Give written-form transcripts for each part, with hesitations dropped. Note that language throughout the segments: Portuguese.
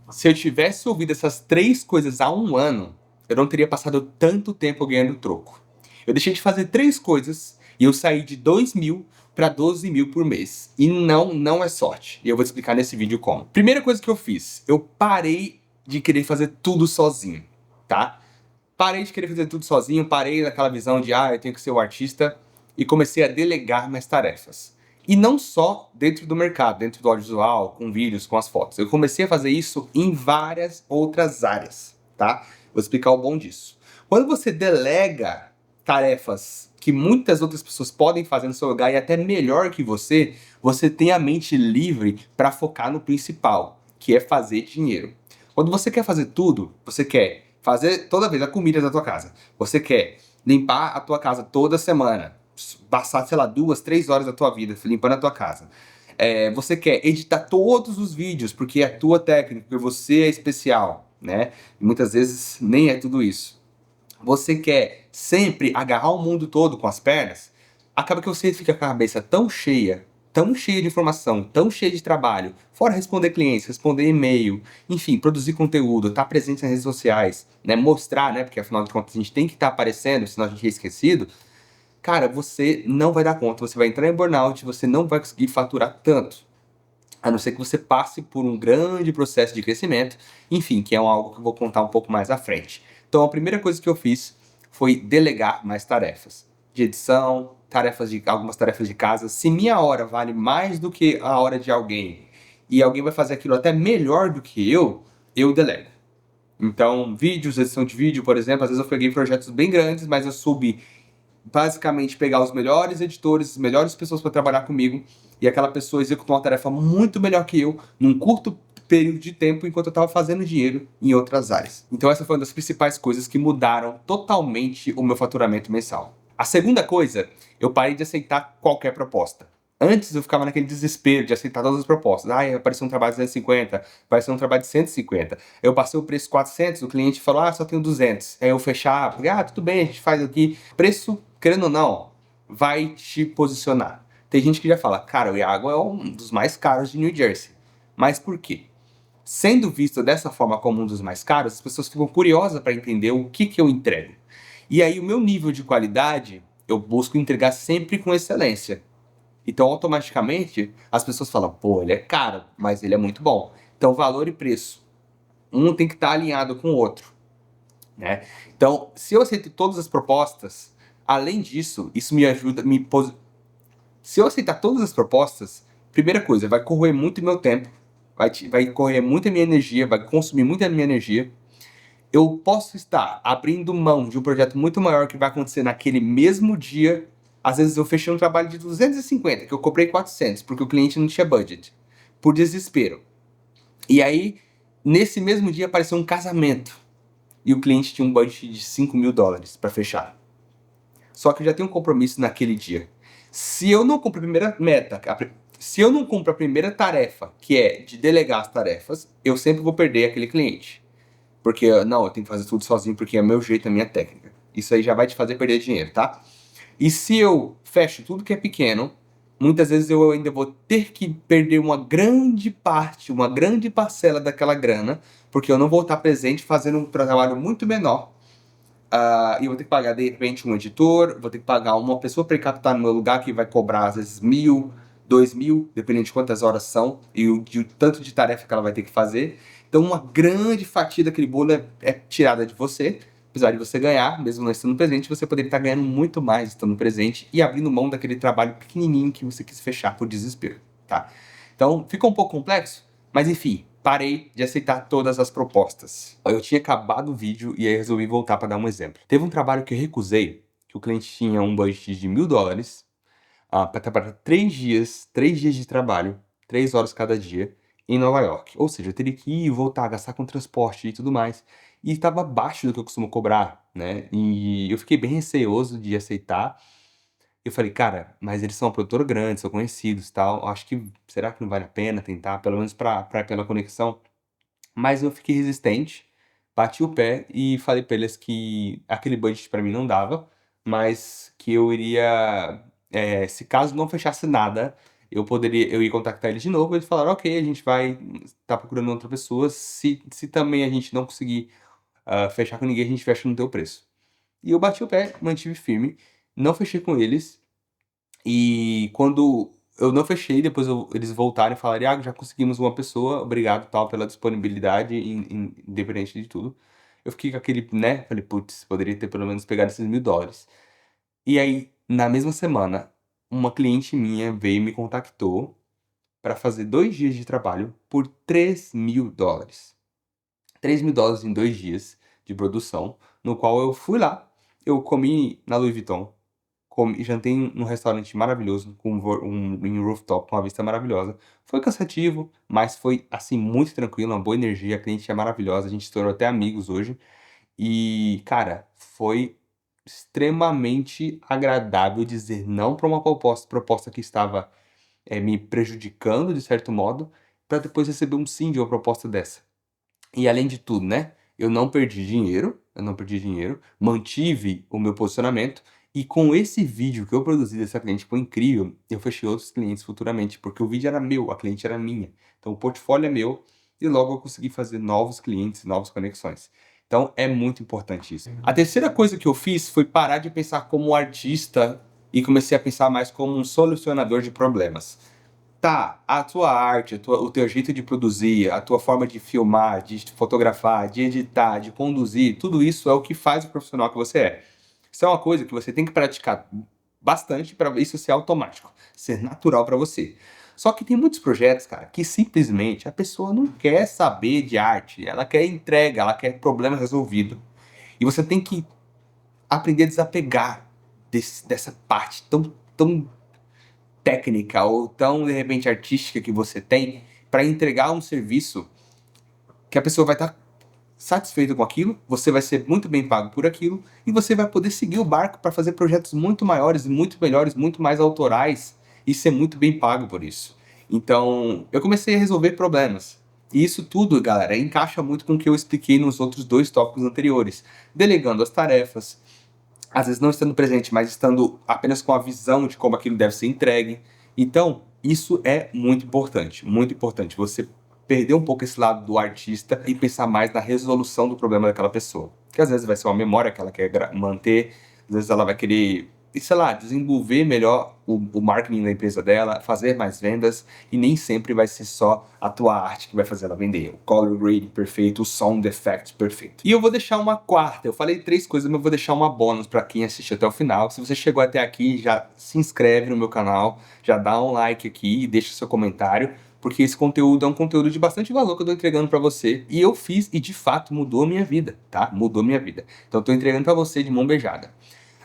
Se eu tivesse ouvido essas 3 coisas há 1 ano, eu não teria passado tanto tempo ganhando troco. Eu deixei de fazer 3 coisas e eu saí de 2.000 para 12.000 por mês. E não é sorte. E eu vou te explicar nesse vídeo como. Primeira coisa que eu fiz, eu parei de querer fazer tudo sozinho, tá? Parei de querer fazer tudo sozinho, parei naquela visão de, eu tenho que ser o artista, e comecei a delegar minhas tarefas. E não só dentro do mercado, dentro do audiovisual, com vídeos, com as fotos. Eu comecei a fazer isso em várias outras áreas, tá? Vou explicar o bom disso. Quando você delega tarefas que muitas outras pessoas podem fazer no seu lugar e até melhor que você tem a mente livre para focar no principal, que é fazer dinheiro. Quando você quer fazer tudo, você quer fazer toda vez a comida da tua casa. Você quer limpar a tua casa toda semana. Passar, sei lá, 2, 3 horas da tua vida limpando a tua casa. Você quer editar todos os vídeos, porque é a tua técnica, porque você é especial, né? E muitas vezes nem é tudo isso. Você quer sempre agarrar o mundo todo com as pernas, acaba que você fica com a cabeça tão cheia de informação, tão cheia de trabalho, fora responder clientes, responder e-mail, enfim, produzir conteúdo, estar presente nas redes sociais, né, mostrar, né, porque afinal de contas a gente tem que estar aparecendo, senão a gente é esquecido. Cara, você não vai dar conta, você vai entrar em burnout, você não vai conseguir faturar tanto. A não ser que você passe por um grande processo de crescimento, enfim, que é algo que eu vou contar um pouco mais à frente. Então a primeira coisa que eu fiz foi delegar mais tarefas. De edição, algumas tarefas de casa. Se minha hora vale mais do que a hora de alguém, e alguém vai fazer aquilo até melhor do que eu delego. Então, vídeos, edição de vídeo, por exemplo, às vezes eu peguei projetos bem grandes, mas eu soube basicamente pegar os melhores editores, as melhores pessoas para trabalhar comigo, e aquela pessoa executou uma tarefa muito melhor que eu, num curto período de tempo, enquanto eu estava fazendo dinheiro em outras áreas. Então essa foi uma das principais coisas que mudaram totalmente o meu faturamento mensal. A segunda coisa, eu parei de aceitar qualquer proposta. Antes eu ficava naquele desespero de aceitar todas as propostas. Apareceu um trabalho de 250, apareceu um trabalho de 150. Eu passei o preço 400, o cliente falou, só tenho 200. Aí eu fechava, tudo bem, a gente faz aqui. Preço, querendo ou não, vai te posicionar. Tem gente que já fala, cara, o Iago é um dos mais caros de New Jersey. Mas por quê? Sendo visto dessa forma como um dos mais caros, as pessoas ficam curiosas para entender o que eu entrego. E aí o meu nível de qualidade, eu busco entregar sempre com excelência. Então, automaticamente, as pessoas falam, pô, ele é caro, mas ele é muito bom. Então, valor e preço. Um tem que estar alinhado com o outro, né? Então, se eu aceito todas as propostas, além disso, isso me ajuda, se eu aceitar todas as propostas, primeira coisa, vai corroer muito meu tempo, vai correr muita minha energia, vai consumir muita minha energia. Eu posso estar abrindo mão de um projeto muito maior que vai acontecer naquele mesmo dia. Às vezes eu fechei um trabalho de 250, que eu comprei 400, porque o cliente não tinha budget, por desespero. E aí, nesse mesmo dia apareceu um casamento, e o cliente tinha um budget de $5.000 para fechar. Só que eu já tenho um compromisso naquele dia. Se eu não cumpro a primeira meta, se eu não cumpro a primeira tarefa, que é de delegar as tarefas, eu sempre vou perder aquele cliente. Porque, não, eu tenho que fazer tudo sozinho porque é meu jeito, é minha técnica. Isso aí já vai te fazer perder dinheiro, tá? E se eu fecho tudo que é pequeno, muitas vezes eu ainda vou ter que perder uma grande parte, uma grande parcela daquela grana, porque eu não vou estar presente fazendo um trabalho muito menor. E eu vou ter que pagar, de repente, um editor, vou ter que pagar uma pessoa para captar no meu lugar que vai cobrar, às vezes, 1.000, 2.000, dependendo de quantas horas são e o tanto de tarefa que ela vai ter que fazer. Então, uma grande fatia daquele bolo é tirada de você. Apesar de você ganhar, mesmo não estando presente, você poderia estar ganhando muito mais estando presente e abrindo mão daquele trabalho pequenininho que você quis fechar por desespero, tá? Então, ficou um pouco complexo, mas enfim, parei de aceitar todas as propostas. Eu tinha acabado o vídeo e aí resolvi voltar para dar um exemplo. Teve um trabalho que eu recusei, que o cliente tinha um budget de $1.000 para trabalhar 3 dias de trabalho, 3 horas cada dia, em Nova York. Ou seja, eu teria que ir e voltar, gastar com transporte e tudo mais. E estava abaixo do que eu costumo cobrar, né? E eu fiquei bem receoso de aceitar. Eu falei, cara, mas eles são uma produtora grande, são conhecidos e tal. Acho que, será que não vale a pena tentar, pelo menos pela conexão? Mas eu fiquei resistente, bati o pé e falei pra eles que aquele budget pra mim não dava, mas que eu iria, se caso não fechasse nada, eu ia contactar eles de novo, eles falaram, ok, a gente vai tá procurando outra pessoa, se também a gente não conseguir fechar com ninguém, a gente fecha no teu preço. E eu bati o pé, mantive firme, não fechei com eles, e quando eu não fechei, depois eles voltaram e falaram, Iago, já conseguimos uma pessoa, obrigado tal pela disponibilidade, independente de tudo. Eu fiquei com aquele, né, falei, putz, poderia ter pelo menos pegado esses $1.000. E aí, na mesma semana, uma cliente minha veio e me contactou para fazer 2 dias de trabalho por $3.000. $3.000 em 2 dias de produção, no qual eu fui lá, eu comi na Louis Vuitton, jantei num restaurante maravilhoso, com um rooftop, com uma vista maravilhosa. Foi cansativo, mas foi, assim, muito tranquilo, uma boa energia, a cliente é maravilhosa, a gente se tornou até amigos hoje. E, cara, foi extremamente agradável dizer não para uma proposta que estava me prejudicando, de certo modo, para depois receber um sim de uma proposta dessa. E além de tudo, né, eu não perdi dinheiro, mantive o meu posicionamento, e com esse vídeo que eu produzi dessa cliente, que foi incrível, eu fechei outros clientes futuramente, porque o vídeo era meu, a cliente era minha. Então o portfólio é meu, e logo eu consegui fazer novos clientes, novas conexões. Então é muito importante isso. A terceira coisa que eu fiz foi parar de pensar como artista e comecei a pensar mais como um solucionador de problemas. Tá, a tua arte, o teu jeito de produzir, a tua forma de filmar, de fotografar, de editar, de conduzir, tudo isso é o que faz o profissional que você é. Isso é uma coisa que você tem que praticar bastante para isso ser automático, ser natural para você. Só que tem muitos projetos, cara, que simplesmente a pessoa não quer saber de arte, ela quer entrega, ela quer problema resolvido. E você tem que aprender a desapegar dessa parte tão técnica ou tão, de repente, artística que você tem para entregar um serviço que a pessoa vai estar satisfeita com aquilo, você vai ser muito bem pago por aquilo e você vai poder seguir o barco para fazer projetos muito maiores, muito melhores, muito mais autorais e ser muito bem pago por isso. Então, eu comecei a resolver problemas. E isso tudo, galera, encaixa muito com o que eu expliquei nos outros 2 tópicos anteriores. Delegando as tarefas, às vezes não estando presente, mas estando apenas com a visão de como aquilo deve ser entregue. Então, isso é muito importante, muito importante. Você perder um pouco esse lado do artista e pensar mais na resolução do problema daquela pessoa. Que às vezes vai ser uma memória que ela quer manter, às vezes ela vai querer, sei lá, desenvolver melhor o marketing da empresa dela, fazer mais vendas, e nem sempre vai ser só a tua arte que vai fazer ela vender. O color grade perfeito, o sound effect perfeito. E eu vou deixar uma quarta, eu falei 3 coisas, mas eu vou deixar uma bônus para quem assistiu até o final. Se você chegou até aqui, já se inscreve no meu canal, já dá um like aqui e deixa seu comentário, porque esse conteúdo é um conteúdo de bastante valor que eu tô entregando para você, e eu fiz e de fato mudou a minha vida, tá? Mudou minha vida. Então eu tô entregando para você de mão beijada.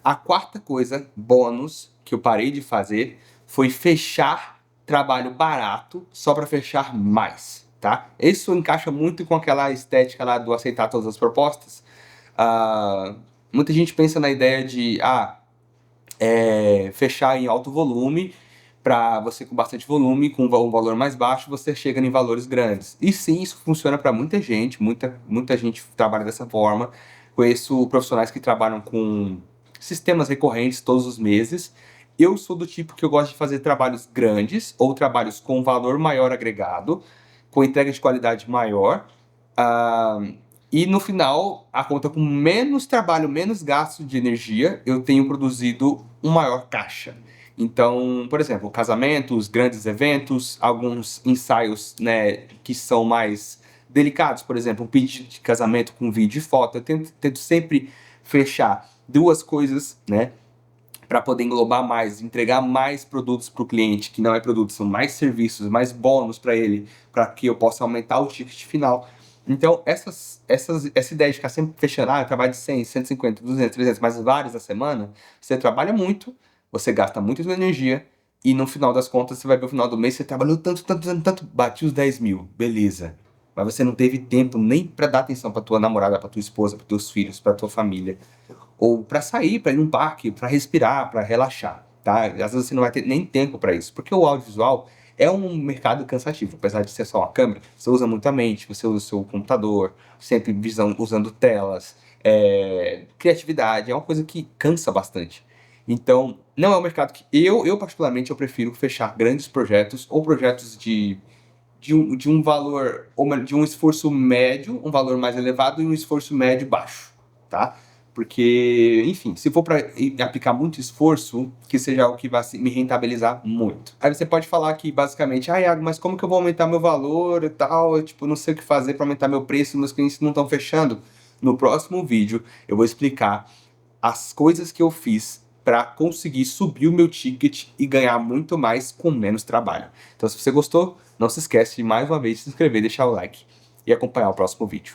A quarta coisa, bônus, que eu parei de fazer foi fechar trabalho barato só para fechar mais, tá? Isso encaixa muito com aquela estética lá do aceitar todas as propostas. Muita gente pensa na ideia de fechar em alto volume, para você com bastante volume, com um valor mais baixo, você chega em valores grandes. E sim, isso funciona para muita gente, muita gente trabalha dessa forma. Conheço profissionais que trabalham com sistemas recorrentes todos os meses. Eu sou do tipo que eu gosto de fazer trabalhos grandes ou trabalhos com valor maior agregado, com entrega de qualidade maior. E no final, a conta com menos trabalho, menos gasto de energia, eu tenho produzido um maior caixa. Então, por exemplo, casamentos, grandes eventos, alguns ensaios, né, que são mais delicados, por exemplo, um pedido de casamento com vídeo e foto, eu tento sempre fechar 2 coisas, né, para poder englobar mais, entregar mais produtos para o cliente, que não é produto, são mais serviços, mais bônus para ele, para que eu possa aumentar o ticket final. Então, essa ideia de ficar sempre fechando, eu trabalho de 100, 150, 200, 300, mais vários na semana, você trabalha muito, você gasta muito sua energia, e no final das contas, você vai ver no final do mês, você trabalhou tanto, bati os 10 mil, beleza. Mas você não teve tempo nem para dar atenção para tua namorada, para tua esposa, para teus filhos, para tua família, ou para sair, para ir num parque, para respirar, para relaxar, tá? Às vezes você não vai ter nem tempo para isso, porque o audiovisual é um mercado cansativo, apesar de ser só uma câmera, você usa muito a mente, você usa o seu computador, sempre usando telas, criatividade, é uma coisa que cansa bastante. Então, Não é um mercado que eu particularmente, eu prefiro fechar grandes projetos ou projetos de um valor, ou de um esforço médio, um valor mais elevado e um esforço médio baixo, tá? Porque, enfim, se for para aplicar muito esforço, que seja algo que vá me rentabilizar muito. Aí você pode falar que, basicamente, Iago, mas como que eu vou aumentar meu valor e tal? Eu, tipo, não sei o que fazer para aumentar meu preço, meus clientes não estão fechando. No próximo vídeo, eu vou explicar as coisas que eu fiz para conseguir subir o meu ticket e ganhar muito mais com menos trabalho. Então, se você gostou, não se esquece de mais uma vez se inscrever, deixar o like e acompanhar o próximo vídeo.